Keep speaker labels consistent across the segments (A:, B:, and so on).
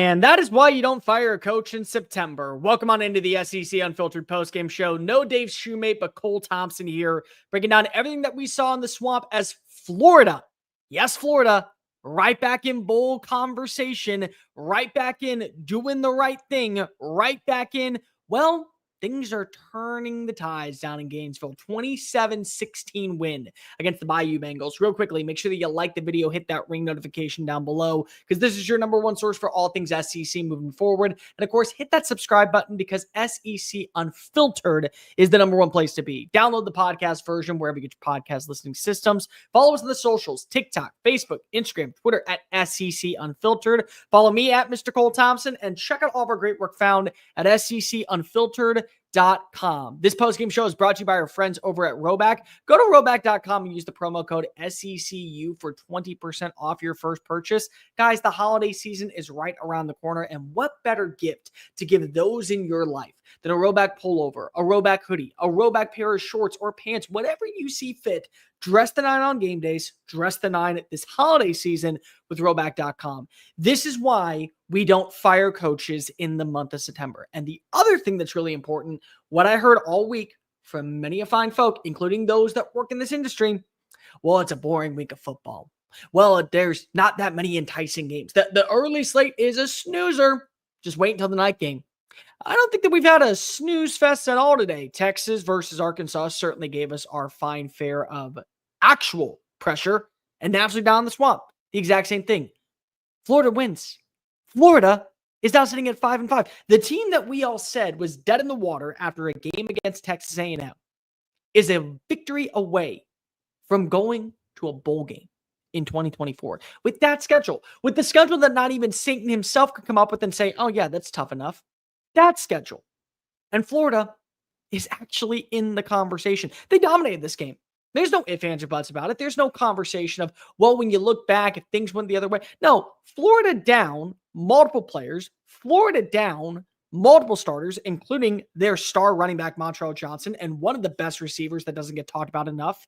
A: And that is why you don't fire a coach in September. Welcome on into the SEC Unfiltered postgame show. No Dave Shoemate, but Cole Thompson here, breaking down everything that we saw in the swamp as Florida, yes, Florida, right back in bowl conversation, right back in doing the right thing, right back in, well, things are turning the tides down in Gainesville. 27-16 win against the Bayou Bengals. Real quickly, make sure that you like the video, hit that ring notification down below, because this is your number one source for all things SEC moving forward. And of course, hit that subscribe button because SEC Unfiltered is the number one place to be. Download the podcast version wherever you get your podcast listening systems. Follow us on the socials, TikTok, Facebook, Instagram, Twitter at SEC Unfiltered. Follow me at Mr. Cole Thompson and check out all of our great work found at secunfiltered.com. This postgame show is brought to you by our friends over at RHOBACK. Go to RHOBACK.com and use the promo code SECU for 20% off your first purchase. Guys, the holiday season is right around the corner, and what better gift to give those in your life than a RHOBACK pullover, a RHOBACK hoodie, a RHOBACK pair of shorts or pants, whatever you see fit. Dress the 9 on game days, dress the 9 this holiday season with RHOBACK.com. This is why we don't fire coaches in the month of September. And the other thing that's really important, what I heard all week from many of fine folk, including those that work in this industry, well, it's a boring week of football. Well, there's not that many enticing games. The early slate is a snoozer. Just wait until the night game. I don't think that we've had a snooze fest at all today. Texas versus Arkansas certainly gave us our fine fare of actual pressure, and naturally down the swamp, the exact same thing. Florida wins. Florida is now sitting at 5-5. The team that we all said was dead in the water after a game against Texas A&M is a victory away from going to a bowl game in 2024. With that schedule, with the schedule that not even Satan himself could come up with and say, oh yeah, that's tough enough. That schedule. And Florida is actually in the conversation. They dominated this game. There's no ifs, ands, or buts about it. There's no conversation of, well, when you look back, if things went the other way. No, Florida down multiple players, Florida down multiple starters, including their star running back, Montrell Johnson, and one of the best receivers that doesn't get talked about enough,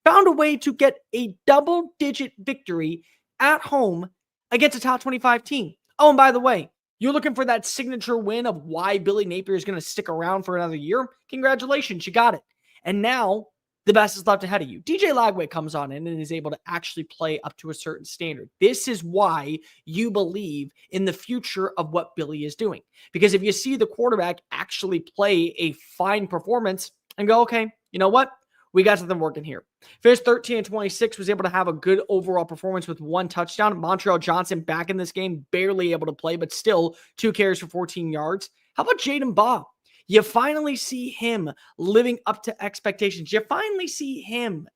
A: found a way to get a double-digit victory at home against a top 25 team. Oh, and by the way, you're looking for that signature win of why Billy Napier is going to stick around for another year? Congratulations, you got it. And now the best is left ahead of you. DJ Lagway comes on in and is able to actually play up to a certain standard. This is why you believe in the future of what Billy is doing. Because if you see the quarterback actually play a fine performance and go, okay, you know what? We got something working here. Finished 13-26, was able to have a good overall performance with 1 touchdown. Montrell Johnson back in this game, barely able to play, but still 2 carries for 14 yards. How about Jaden Baugh? You finally see him living up to expectations. You finally see him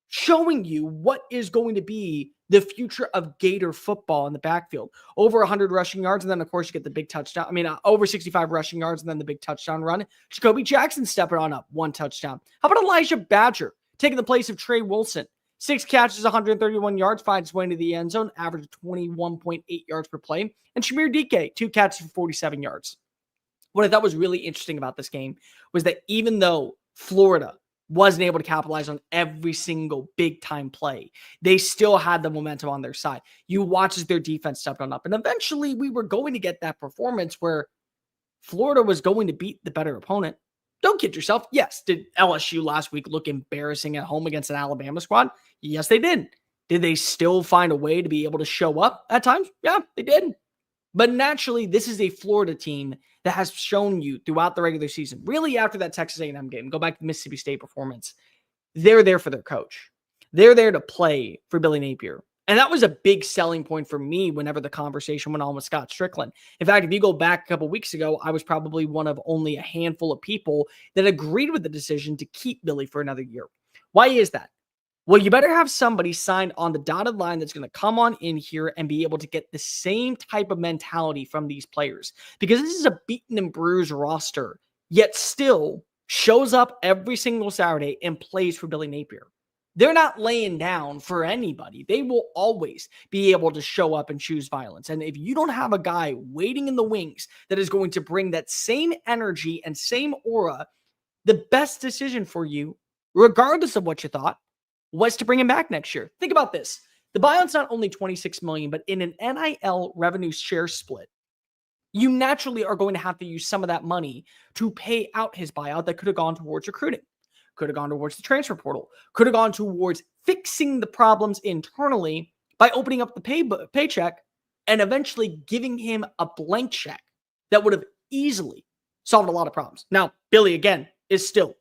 A: showing you what is going to be the future of Gator football in the backfield. Over 100 rushing yards, and then, of course, you get the big touchdown. Over 65 rushing yards, and then the big touchdown run. Jacoby Jackson stepping on up, 1 touchdown. How about Elijah Badger taking the place of Trey Wilson? 6 catches, 131 yards, finds his way into the end zone, average of 21.8 yards per play. And Shamir Dike, 2 catches for 47 yards. What I thought was really interesting about this game was that even though Florida wasn't able to capitalize on every single big-time play, they still had the momentum on their side. You watch as their defense stepped on up, and eventually we were going to get that performance where Florida was going to beat the better opponent. Don't kid yourself. Yes, did LSU last week look embarrassing at home against an Alabama squad? Yes, they did. Did they still find a way to be able to show up at times? Yeah, they did. But naturally, this is a Florida team that has shown you throughout the regular season, really after that Texas A&M game, go back to the Mississippi State performance, they're there for their coach. They're there to play for Billy Napier. And that was a big selling point for me whenever the conversation went on with Scott Strickland. In fact, if you go back a couple weeks ago, I was probably one of only a handful of people that agreed with the decision to keep Billy for another year. Why is that? Well, you better have somebody signed on the dotted line that's going to come on in here and be able to get the same type of mentality from these players. Because this is a beaten and bruised roster, yet still shows up every single Saturday and plays for Billy Napier. They're not laying down for anybody. They will always be able to show up and choose violence. And if you don't have a guy waiting in the wings that is going to bring that same energy and same aura, the best decision for you, regardless of what you thought, was to bring him back next year. Think about this. The buyout's not only $26 million, but in an NIL revenue share split, You naturally are going to have to use some of that money to pay out his buyout that could have gone towards recruiting, could have gone towards the transfer portal, could have gone towards fixing the problems internally by opening up the paycheck and eventually giving him a blank check that would have easily solved a lot of problems. Now, Billy, again, is still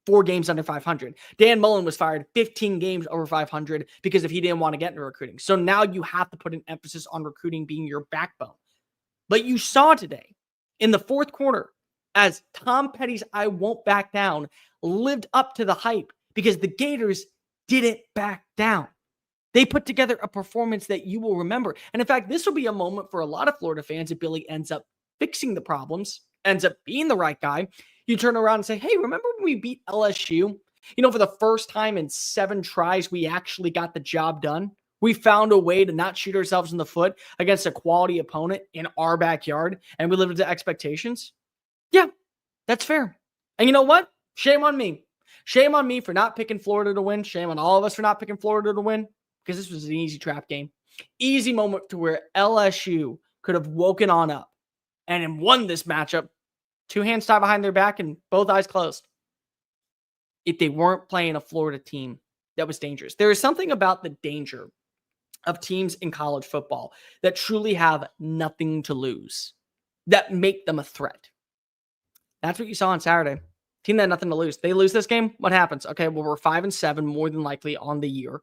A: 4 games under 500. Dan Mullen was fired 15 games over 500 because if he didn't want to get into recruiting. So now you have to put an emphasis on recruiting being your backbone. But you saw today in the fourth quarter as Tom Petty's "I won't back down" lived up to the hype because the Gators didn't back down. They put together a performance that you will remember. And in fact, this will be a moment for a lot of Florida fans if Billy ends up fixing the problems, ends up being the right guy. You turn around and say, hey, remember when we beat LSU? For the first time in 7 tries, we actually got the job done. We found a way to not shoot ourselves in the foot against a quality opponent in our backyard, and we lived up to expectations. Yeah, that's fair. And you know what? Shame on me. Shame on me for not picking Florida to win. Shame on all of us for not picking Florida to win, because this was an easy trap game. Easy moment to where LSU could have woken on up and won this matchup, 2 hands tied behind their back and both eyes closed, if they weren't playing a Florida team that was dangerous. There is something about the danger of teams in college football that truly have nothing to lose, that make them a threat. That's what you saw on Saturday. Team that had nothing to lose. They lose this game, what happens? Okay, well, we're 5-7 more than likely on the year.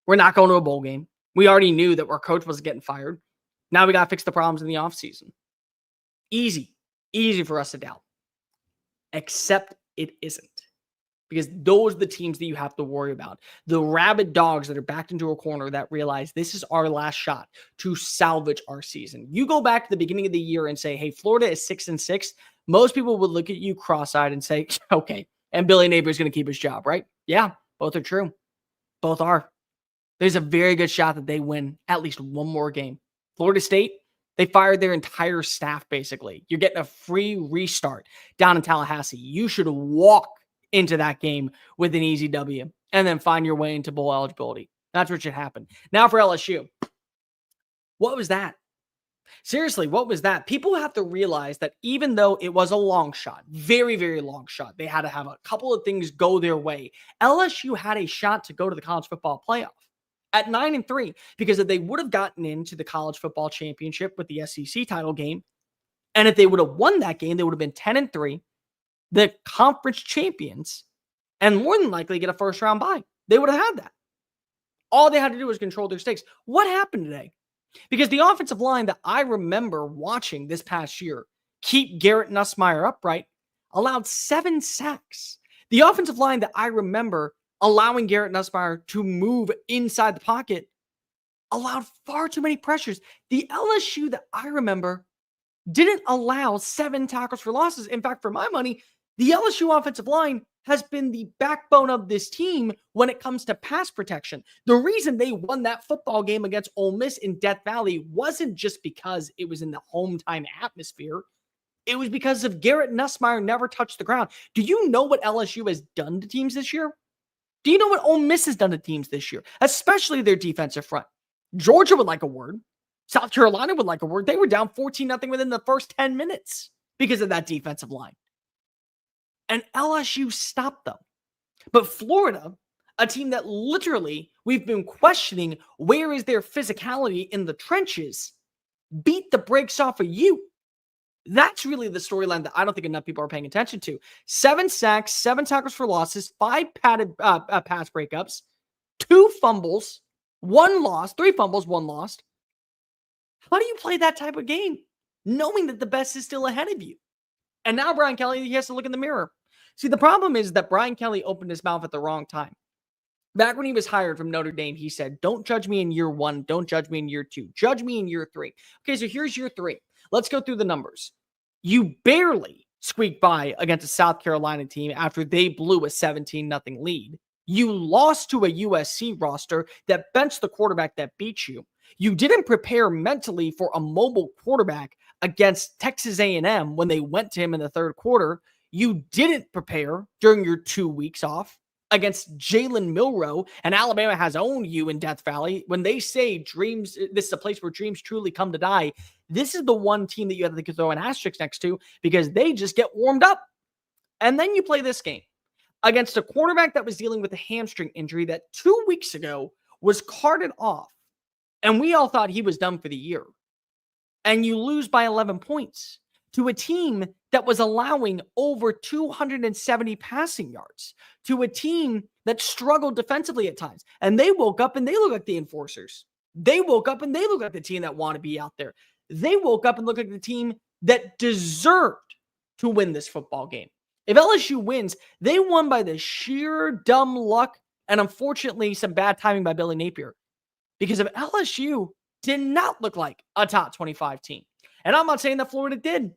A: We're not going to a bowl game. We already knew that our coach was getting fired. Now we got to fix the problems in the offseason. Easy for us to doubt. Except it isn't. Because those are the teams that you have to worry about. The rabid dogs that are backed into a corner that realize this is our last shot to salvage our season. You go back to the beginning of the year and say, hey, Florida is 6-6. Most people would look at you cross-eyed and say, okay, and Billy Napier is going to keep his job, right? Yeah, both are true. Both are. There's a very good shot that they win at least one more game. Florida State, they fired their entire staff, basically. You're getting a free restart down in Tallahassee. You should walk into that game with an easy W and then find your way into bowl eligibility. That's what should happen. Now for LSU. What was that? Seriously, what was that? People have to realize that even though it was a long shot, very, very long shot, they had to have a couple of things go their way. LSU had a shot to go to the college football playoff at 9-3, because if they would have gotten into the college football championship with the SEC title game, and if they would have won that game, they would have been 10-3, the conference champions, and more than likely get a first round bye. They would have had that. All they had to do was control their stakes. What happened today? Because the offensive line that I remember watching this past year keep Garrett Nussmeier upright allowed 7 sacks. The offensive line that I remember allowing Garrett Nussmeier to move inside the pocket allowed far too many pressures. The LSU that I remember didn't allow 7 tackles for losses. In fact, for my money, the LSU offensive line has been the backbone of this team when it comes to pass protection. The reason they won that football game against Ole Miss in Death Valley wasn't just because it was in the home time atmosphere. It was because of Garrett Nussmeier never touched the ground. Do you know what LSU has done to teams this year? Do you know what Ole Miss has done to teams this year? Especially their defensive front. Georgia would like a word. South Carolina would like a word. They were down 14-0 within the first 10 minutes because of that defensive line. And LSU stopped them. But Florida, a team that literally we've been questioning where is their physicality in the trenches, beat the brakes off of you. That's really the storyline that I don't think enough people are paying attention to. 7 sacks, 7 tackles for losses, 5 padded pass breakups, 2 fumbles, 1 loss, 3 fumbles, 1 lost. How do you play that type of game knowing that the best is still ahead of you? And now Brian Kelly, he has to look in the mirror. See, the problem is that Brian Kelly opened his mouth at the wrong time. Back when he was hired from Notre Dame, he said, don't judge me in year 1. Don't judge me in year 2. Judge me in year 3. Okay, so here's year 3. Let's go through the numbers. You barely squeaked by against a South Carolina team after they blew a 17-0 lead. You lost to a USC roster that benched the quarterback that beat you. You didn't prepare mentally for a mobile quarterback against Texas A&M when they went to him in the third quarter. You didn't prepare during your 2 weeks off against Jalen Milroe, and Alabama has owned you in Death Valley. When they say dreams, this is a place where dreams truly come to die, This is the one team that you have to throw an asterisk next to because they just get warmed up. And then you play this game against a quarterback that was dealing with a hamstring injury that 2 weeks ago was carted off. And we all thought he was done for the year. And you lose by 11 points to a team that was allowing over 270 passing yards, to a team that struggled defensively at times. And they woke up and they look like the enforcers. They woke up and they look like the team that want to be out there. They woke up and looked like the team that deserved to win this football game. If LSU wins, they won by the sheer dumb luck and unfortunately some bad timing by Billy Napier. Because if LSU did not look like a top 25 team, and I'm not saying that Florida did.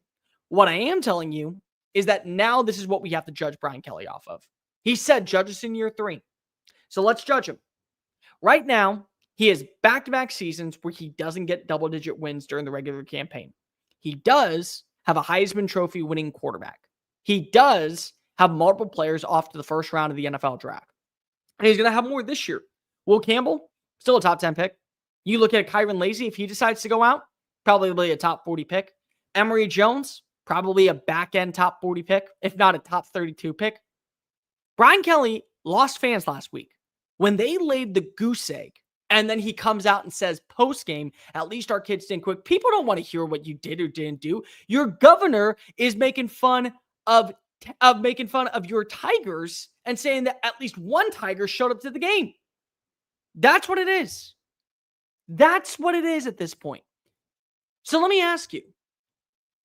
A: What I am telling you is that now this is what we have to judge Brian Kelly off of. He said, judge us in year 3. So let's judge him. Right now, he has back-to-back seasons where he doesn't get double-digit wins during the regular campaign. He does have a Heisman Trophy winning quarterback. He does have multiple players off to the first round of the NFL draft. And he's going to have more this year. Will Campbell, still a top 10 pick. You look at Kyron Lacy, if he decides to go out, probably a top 40 pick. Emory Jones, probably a back-end top 40 pick, if not a top 32 pick. Brian Kelly lost fans last week when they laid the goose egg, and then he comes out and says post-game, at least our kids didn't quit. People don't want to hear what you did or didn't do. Your governor is making fun of your Tigers and saying that at least one Tiger showed up to the game. That's what it is. That's what it is at this point. So let me ask you,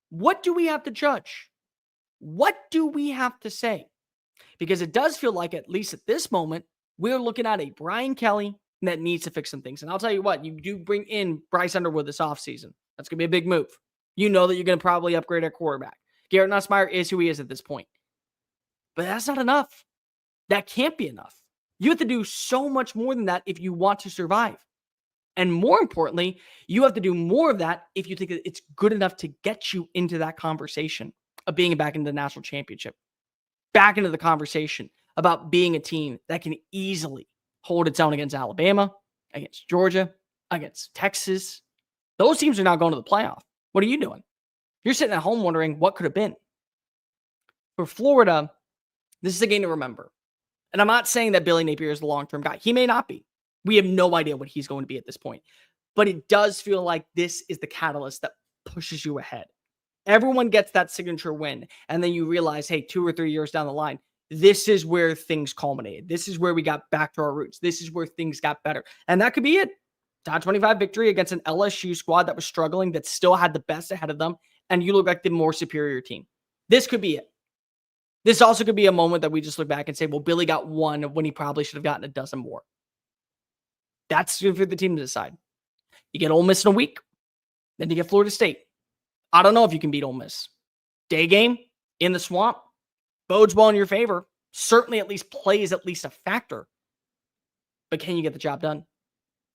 A: what do we have to judge? What do we have to say? Because it does feel like, at least at this moment, we're looking at a Brian Kelly that needs to fix some things. And I'll tell you what, you do bring in Bryce Underwood this offseason. That's going to be a big move. You know that you're going to probably upgrade at quarterback. Garrett Nussmeier is who he is at this point. But that's not enough. That can't be enough. You have to do so much more than that if you want to survive. And more importantly, you have to do more of that if you think that it's good enough to get you into that conversation of being back into the national championship, back into the conversation about being a team that can easily hold its own against Alabama, against Georgia, against Texas. Those teams are now going to the playoff. What are you doing? You're sitting at home wondering what could have been. For Florida, this is a game to remember. And I'm not saying that Billy Napier is the long-term guy. He may not be. We have no idea what he's going to be at this point. But it does feel like this is the catalyst that pushes you ahead. Everyone gets that signature win. And then you realize, hey, 2 or 3 years down the line, this is where things culminated. This is where we got back to our roots. This is where things got better. And that could be it. Top 25 victory against an LSU squad that was struggling, that still had the best ahead of them. And you look like the more superior team. This could be it. This also could be a moment that we just look back and say, well, Billy got one when he probably should have gotten a dozen more. That's for the team to decide. You get Ole Miss in a week, then you get Florida State. I don't know if you can beat Ole Miss. Day game in the swamp bodes well in your favor. Certainly at least plays at least a factor. But can you get the job done?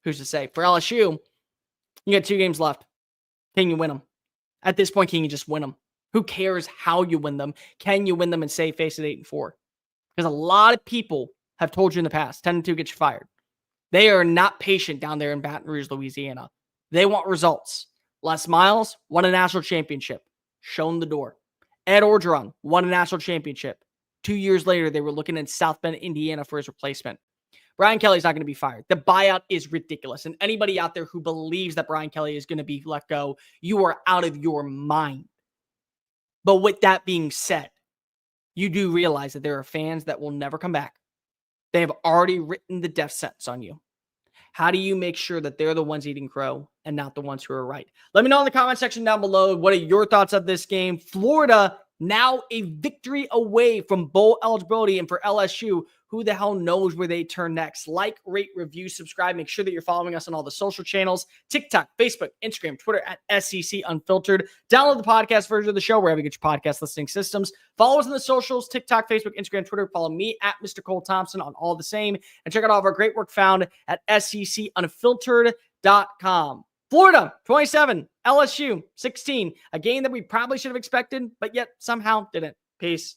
A: Who's to say? For LSU, you got 2 games left. Can you win them? At this point, can you just win them? Who cares how you win them? Can you win them and save face at 8-4? Because a lot of people have told you in the past, 10-2 gets you fired. They are not patient down there in Baton Rouge, Louisiana. They want results. Les Miles won a national championship. Shown the door. Ed Orgeron won a national championship. 2 years later, they were looking in South Bend, Indiana for his replacement. Brian Kelly's not going to be fired. The buyout is ridiculous. And anybody out there who believes that Brian Kelly is going to be let go, you are out of your mind. But with that being said, you do realize that there are fans that will never come back. They have already written the death sentence on you. How do you make sure that they're the ones eating crow and not the ones who are right? Let me know in the comment section down below. What are your thoughts of this game? Florida now a victory away from bowl eligibility. And for LSU, who the hell knows where they turn next? Like, rate, review, subscribe. Make sure that you're following us on all the social channels, TikTok, Facebook, Instagram, Twitter at SEC Unfiltered. Download the podcast version of the show wherever you get your podcast listening systems. Follow us on the socials, TikTok, Facebook, Instagram, Twitter. Follow me at Mr. Cole Thompson on all the same. And check out all of our great work found at secunfiltered.com. Florida, 27, LSU, 16. A game that we probably should have expected, but yet somehow didn't. Peace.